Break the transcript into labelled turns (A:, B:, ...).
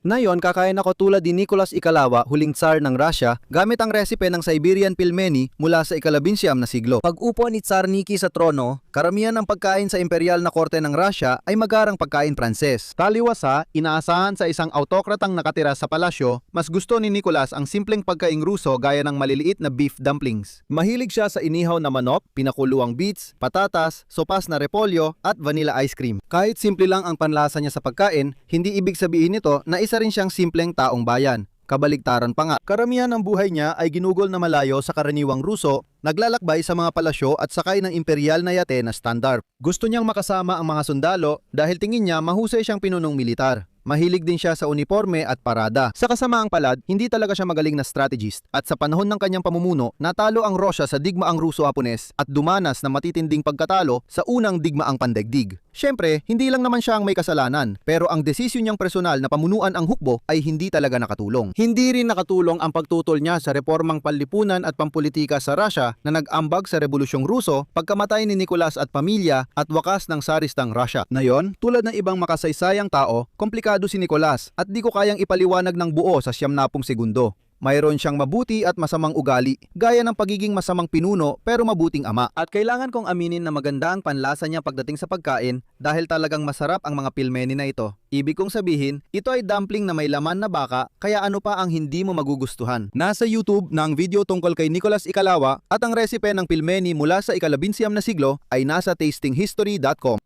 A: Ngayon, kakain ako tulad ni Nicholas Ikalawa, huling tsar ng Russia, gamit ang resipe ng Siberian pilmeni mula sa ika-19 na siglo. Pag-upo ni Tsar Nikki sa trono, karamihan ng pagkain sa imperial na korte ng Russia ay magarang pagkain Pranses.
B: Taliwasa, inaasahan sa isang autokratang nakatira sa palasyo, mas gusto ni Nicolas ang simpleng pagkaing Ruso gaya ng maliliit na beef dumplings.
A: Mahilig siya sa inihaw na manok, pinakuluang beets, patatas, sopas na repolyo at vanilla ice cream. Kahit simple lang ang panlasa niya sa pagkain, hindi ibig sabihin nito na isa rin siyang simpleng taong bayan. Kabaligtaran pa nga. Karamihan ng buhay niya ay ginugol na malayo sa karaniwang Ruso, naglalakbay sa mga palasyo at sakay ng imperial na yate na standard. Gusto niyang makasama ang mga sundalo dahil tingin niya mahusay siyang pinunong militar. Mahilig din siya sa uniforme at parada. Sa kasamaang palad, hindi talaga siya magaling na strategist at sa panahon ng kanyang pamumuno, natalo ang Russia sa digmaang Ruso-Hapones at dumanas na matitinding pagkatalo sa unang digmaang pandaigdig. Siyempre, hindi lang naman siya ang may kasalanan, pero ang desisyon niyang personal na pamunuan ang hukbo ay hindi talaga nakatulong.
B: Hindi rin nakatulong ang pagtutol niya sa reformang panlipunan at pampolitika sa Russia na nag-ambag sa Rebolusyong Ruso, pagkamatay ni Nicolas at pamilya at wakas ng Tsaristang Russia.
A: Ngayon, tulad ng ibang makasaysayang tao, komplikado si Nicolas at di ko kayang ipaliwanag ng buo sa 90 segundo. Mayroon siyang mabuti at masamang ugali, gaya ng pagiging masamang pinuno pero mabuting ama. At kailangan kong aminin na maganda ang panlasa niya pagdating sa pagkain dahil talagang masarap ang mga pilmeni na ito. Ibig kong sabihin, ito ay dumpling na may laman na baka, kaya ano pa ang hindi mo magugustuhan. Nasa YouTube na ang video tungkol kay Nicholas Ikalawa at ang resipe ng pilmeni mula sa ika-19 na siglo ay nasa tastinghistory.com.